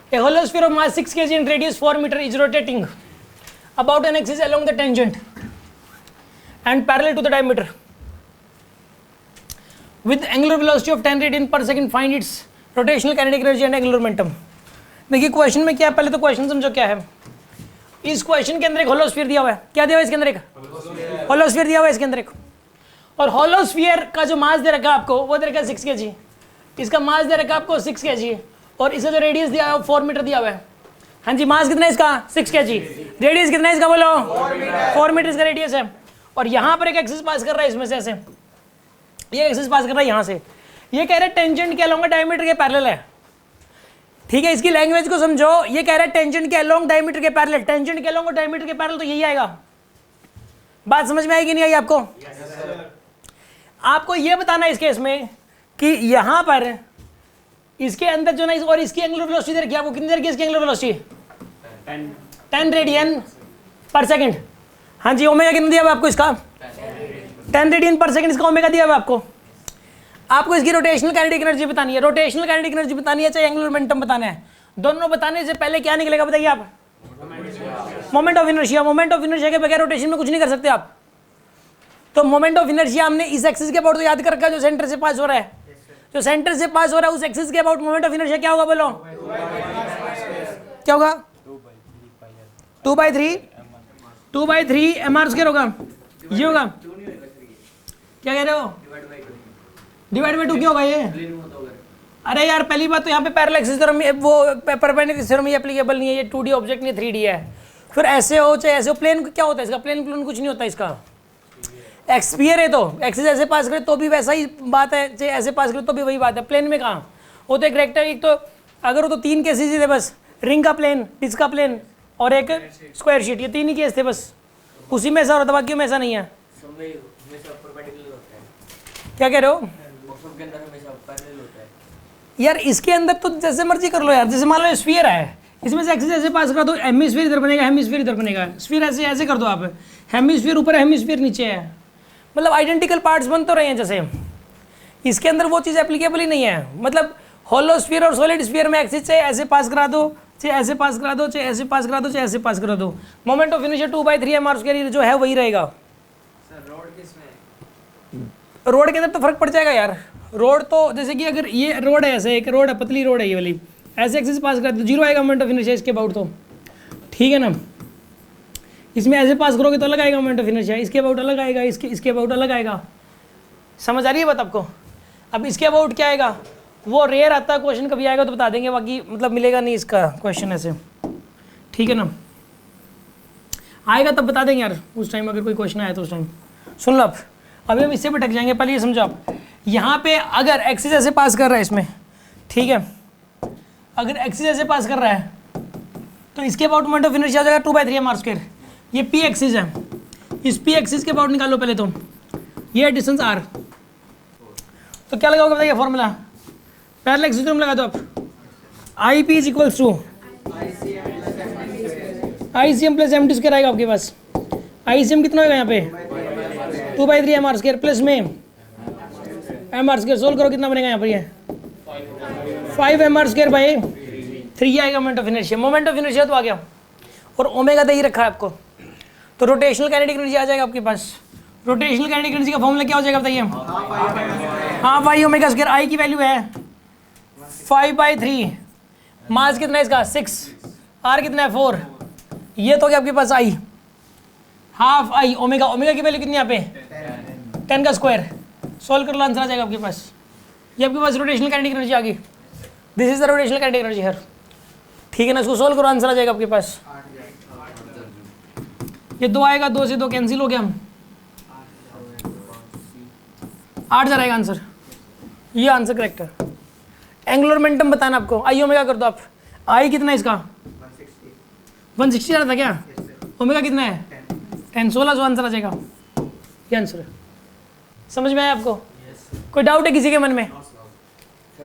A hollow sphere of mass 6 kg and radius 4 meter is rotating about an axis along the tangent and parallel to the diameter with angular velocity of 10 radian per second. Find its rotational kinetic energy and angular momentum. देखिए question में क्या है, पहले तो question समझो क्या है। इस क्वेश्चन के अंदर एक होलो स्फीयर दिया हुआ है, क्या दिया हुआ है इसके अंदर, एक होलो स्फीयर दिया हुआ है इसके अंदर एक, और होलो स्फीयर का जो मास दे रखा है आपको वो दे रखा है 6 kg, इसका मास दे रखा है आपको 6 kg, और इसका जो रेडियस दिया है 4 मीटर दिया हुआ है। हाँ जी, मास कितना है इसका 6 kg, रेडियस कितना है इसका बोलो 4 मीटर इसका रेडियस है, और यहाँ पर एक एक्सिस पास कर रहा है इसमें से ऐसे, ये एक्सिस पास कर रहा है यहाँ से, ये कह रहा है टेंजेंट के अलोंग डायमीटर के पैरेलल है। ठीक है, इसकी लैंग्वेज को समझो, ये कह रहा है टेंजेंट के अलोंग डायमीटर के पैरेलल, टेंजेंट के अलोंग डायमीटर के पैरेलल, तो यही आएगा। बात समझ में आएगी नहीं आई आपको? आपको ये बताना है इस केस में कि यहाँ पर इसके अंदर जो ना और इसकी एंगुलर वेलोसिटी दे रखी है आपको, कितनी दे रखी है इसकी एंगुलर वेलोसिटी 10 रेडियन पर सेकंड। हाँ जी, ओमेगा कितना दिया हुआ आपको इसका 10 रेडियन पर सेकंड, इसका ओमेगा दिया हुआ आपको। आपको इसकी रोटेशनल काइनेटिक एनर्जी बतानी है, रोटेशनल काइनेटिक एनर्जी बतानी है, चाहे एंगुलर मोमेंटम बताना है। दोनों बताने से पहले क्या निकलेगा बताइए आप? Moment of inertia. Moment of inertia के बगैर रोटेशन में कुछ नहीं कर सकते आप। तो मोमेंट ऑफ इनर्शिया हमने इस एक्सिस के अबाउट तो याद कर रखा है, जो सेंटर से पास हो रहा है, जो सेंटर से पास हो रहा है उस एक्सिस के अबाउट मोमेंट ऑफ इनर्शिया क्या होगा बोलो? क्या होगा? 2/3 mr² होगा, ये होगा। क्या कह रहे हो? डिवाइड बाय 2 क्यों होगा ये? अरे यार, पहली बात तो यहाँ पे पैरेलल एक्सिस थ्योरम, वो परपेंडिकुलर थ्योरम एप्लीकेबल नहीं है, ये 2D ऑब्जेक्ट नहीं 3D है। फिर ऐसे हो चाहे ऐसे हो, प्लेन क्या होता है इसका? प्लेन कुछ नहीं होता इसका, एक्सपीयर है, तो एक्सिस ऐसे पास करे तो भी वैसा ही बात है, चाहे ऐसे पास करे तो भी वही बात है। प्लेन में कहाँ वो तो एक रेक्टर, एक तो अगर वो तो 3 केसेस थे बस, रिंग का प्लेन, डिस्क का प्लेन और एक स्क्वायर शीट, ये 3 ही केस थे बस, उसी में ऐसा होता, बाकी में ऐसा नहीं है। क्या कह रहे हो यार? इसके अंदर तो जैसे मर्जी कर लो यार, जैसे मान लो स्फीयर है, इसमें से एक्सिस ऐसे पास कर दो, हेमिस्फीयर इधर बनेगा, हेमिस्फीयर इधर बनेगा, स्फीयर ऐसे ऐसे कर दो आप, हेमिस्फीयर ऊपर है, हेमिस्फीयर नीचे है, मतलब आइडेंटिकल पार्ट्स बन तो रहे हैं जैसे। इसके अंदर वो चीज़ एप्लीकेबल ही नहीं है। मतलब होलो स्फीयर और सॉलिड स्फीयर में एक्सिस से ऐसे पास करा दो, चाहे ऐसे पास करा दो, चाहे ऐसे पास करा दो, चाहे ऐसे पास करा दो, मोमेंट ऑफ इनर्शिया 2/3 mr² जो है वही रहेगा। रोड के अंदर तो फर्क पड़ जाएगा यार। रोड तो जैसे कि अगर ये रोड है, ऐसे एक रोड है, पतली रोड है ये वाली, ऐसे एक्सिस पास करा तो 0 आएगा मोमेंट ऑफ इनर्शिया इसके अबाउट, तो ठीक है ना। इसमें ऐसे पास करोगे तो अलग आएगा मोमेंट ऑफ इनर्शिया, इसके अबाउट अलग आएगा, इसके अबाउट अलग आएगा। समझ आ रही है बात आपको? अब इसके अबाउट क्या आएगा वो रेयर आता है, क्वेश्चन कभी आएगा तो बता देंगे, बाकी मतलब मिलेगा नहीं इसका क्वेश्चन ऐसे, ठीक है ना। आएगा तब बता देंगे यार उस टाइम, अगर कोई क्वेश्चन आया तो उस टाइम। सुन लो आप, अभी हम इससे भटक जाएंगे, पहले ये समझो आप। यहाँ पे अगर एक्सिस ऐसे पास कर रहा है इसमें, ठीक है, अगर एक्सिस ऐसे पास कर रहा है तो इसके अबाउट मोमेंट ऑफ इनर्शिया हो जाएगा 2/3 mr²। ये पी एक्सिस है, इस पी एक्सिस के अबाउट निकालो पहले तो, ये डिस्टेंस r, तो क्या लगाओगे बताइए फॉर्मूला? पैरेलल एक्सिस थ्योरम लगा दो आप, IP = ICM + MT² आएगा आपके पास। ICM कितना होगा यहाँ पे 2/3 mr² प्लस में mr², सोल्व करो कितना बनेगा यहाँ पर, ये 5 mr²/3 आएगा moment of inertia. Moment of inertia तो आ गया, और ओमेगा दे ही रखा है आपको, तो रोटेशनल काइनेटिक एनर्जी आ जाएगा आपके पास। रोटेशनल काइनेटिक एनर्जी का फॉर्मूला क्या हो जाएगा बताइए? हाँ भाई, ओमेगा², I की वैल्यू है 5/3, मास कितना है इसका 6, R कितना है 4, ये तो क्या आपके पास I, हाफ I, ओमेगा की वैल्यू कितनी यहाँ पे 10 का स्क्वायर, सोल्व कर लो आंसर आ जाएगा आपके पास। ये आपके पास रोटेशनल काइनेटिक एनर्जी आ गई, this is the rotational kinetic energy here, ठीक है ना। इसको सोल्व करो आंसर आ जाएगा आपके पास। ये 2 आएगा, 2 से 2 कैंसिल हो गया, 8 जाएगा आंसर, ये आंसर करेक्ट है। एंगुलर मोमेंटम बताना आपको, I ओमेगा कर दो आप, I कितना है इसका 160 जा रहा था क्या, ओमेगा कितना है 10, 1600 आंसर आ जाएगा, ये आंसर है। समझ में आया आपको? कोई डाउट है किसी के मन में?